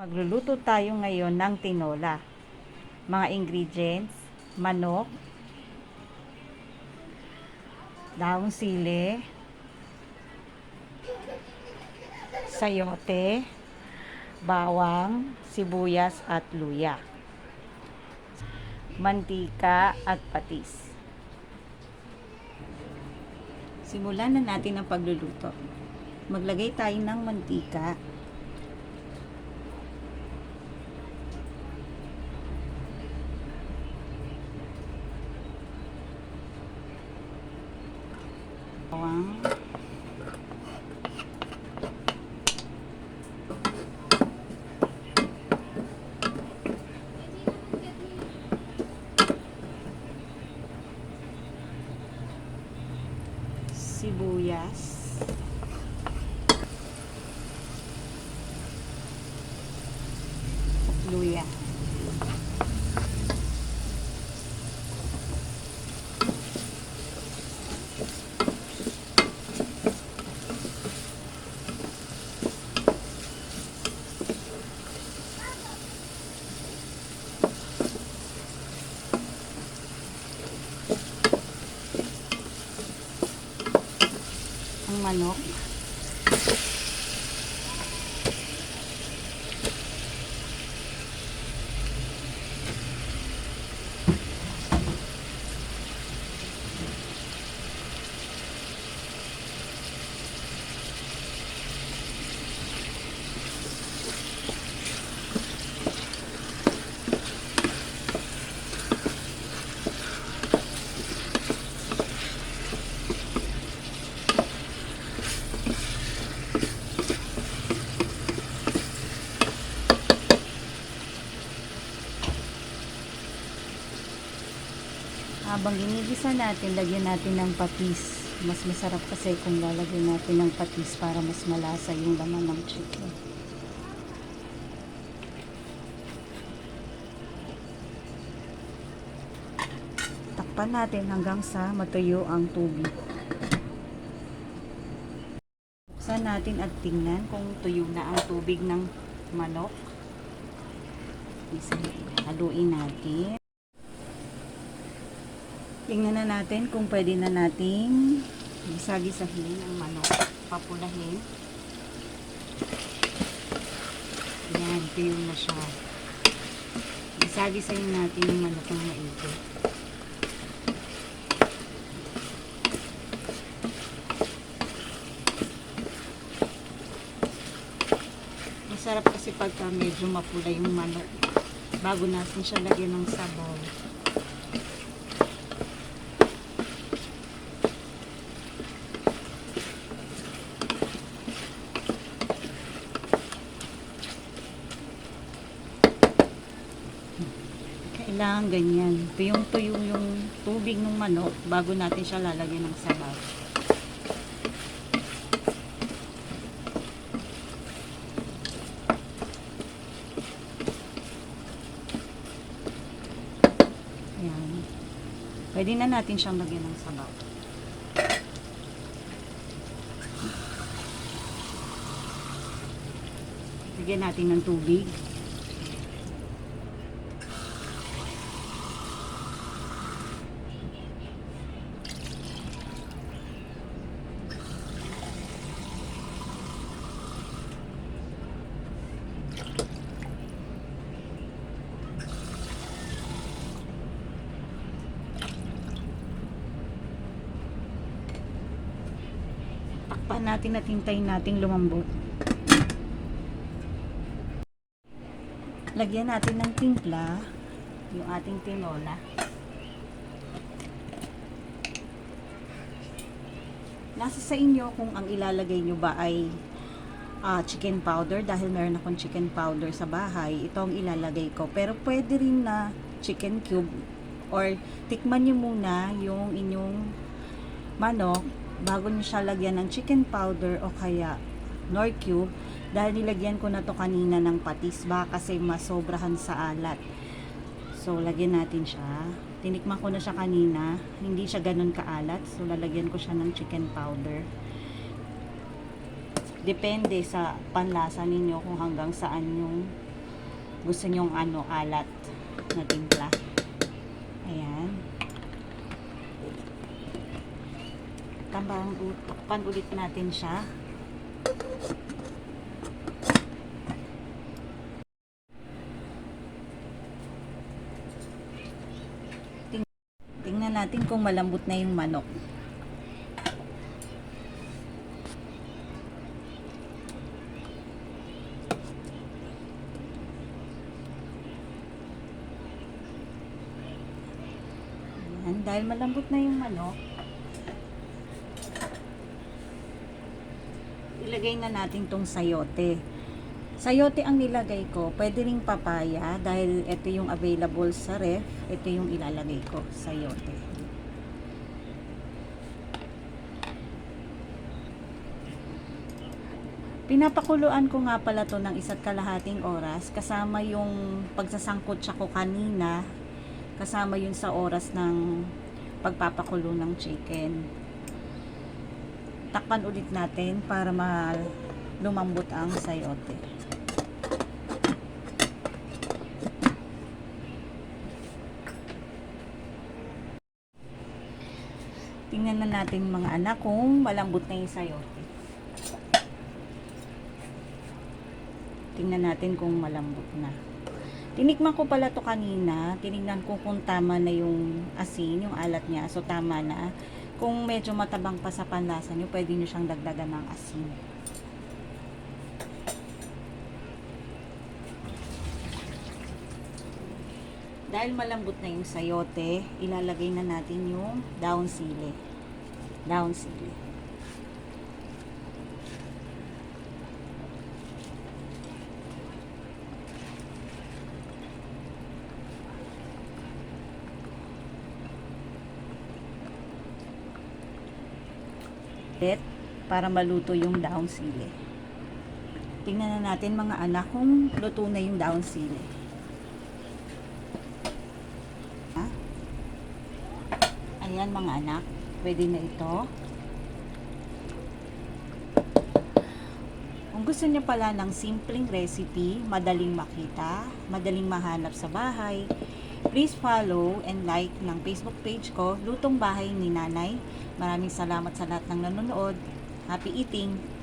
Magluluto tayo ngayon ng tinola. Mga ingredients: manok, daong sili, sayote, bawang, sibuyas at luya, mantika at patis. Simulan na natin ang pagluluto. Maglagay tayo ng mantika. Bawang, sibuyas, luya. Ang manok. Habang ginigisa natin, lagyan natin ng patis. Mas masarap kasi kung lalagyan natin ng patis para mas malasa yung laman ng chicken. Takpan natin hanggang sa matuyo ang tubig. Buksan natin at tingnan kung tuyo na ang tubig ng manok. Haluin natin. Tingnan na natin kung pwede na nating gisa-gisahin ang manok. Papulahin. Yan, tuyo na siya. Gisa-gisahin natin yung manok ng maigi. Masarap kasi pagka medyo mapula yung manok bago natin siya lagyan ng sabaw. Kailangan ganyan. Tuyong-tuyo yung tubig ng manok bago natin siya lalagyan ng sabaw. Ayan. Pwede na natin siyang lagyan ng sabaw. Lagyan natin ng tubig. Takpan natin at hintayin nating lumambot. Lagyan natin ng timpla yung ating tinola. Nasa sa inyo kung ang ilalagay nyo ba ay chicken powder. Dahil meron akong chicken powder sa bahay, ito ang ilalagay ko. Pero pwede rin na chicken cube, or tikman nyo muna yung inyong manok bago nyo siya lagyan ng chicken powder o kaya nor cube, dahil nilagyan ko na to kanina ng patis, baka kasi masobrahan sa alat. So lagyan natin siya. Tinikman ko na siya kanina, hindi siya ganun kaalat, so lalagyan ko siya ng chicken powder. Depende sa panlasa ninyo kung hanggang saan yung gusto nyong alat na timpla. Ayan. Takpan ulit natin siya. Tingnan natin kung malambot na yung manok. Ayan, dahil malambot na yung manok, ilagay na natin tong sayote. Sayote ang nilagay ko. Pwede ring papaya dahil ito yung available sa ref. Ito yung ilalagay ko, sayote. Pinapakuluan ko nga pala to ng 1.5 oras kasama yung pagsasangkot siya ko kanina, kasama yun sa oras ng pagpapakulo ng chicken. Takpan ulit natin para lumambot ang sayote. Tingnan na natin mga anak kung malambot na yung sayote. Tingnan natin kung malambot na. Tinikman ko pala to kanina. Tinignan ko kung tama na yung asin, yung alat niya. So tama na. Kung medyo matabang pa sa panlasa nyo, pwede nyo siyang dagdagan ng asin. Dahil malambot na yung sayote, ilalagay na natin yung daon sili. Daon sili. Para maluto yung daon sili. Tingnan na natin mga anak kung luto na yung daon sili. Ayan mga anak, pwede na ito. Kung gusto niyo pala ng simpleng recipe, madaling makita, madaling mahanap sa bahay, please follow and like ng Facebook page ko, Lutong Bahay ni Nanay. Maraming salamat sa lahat ng nanonood. Happy eating!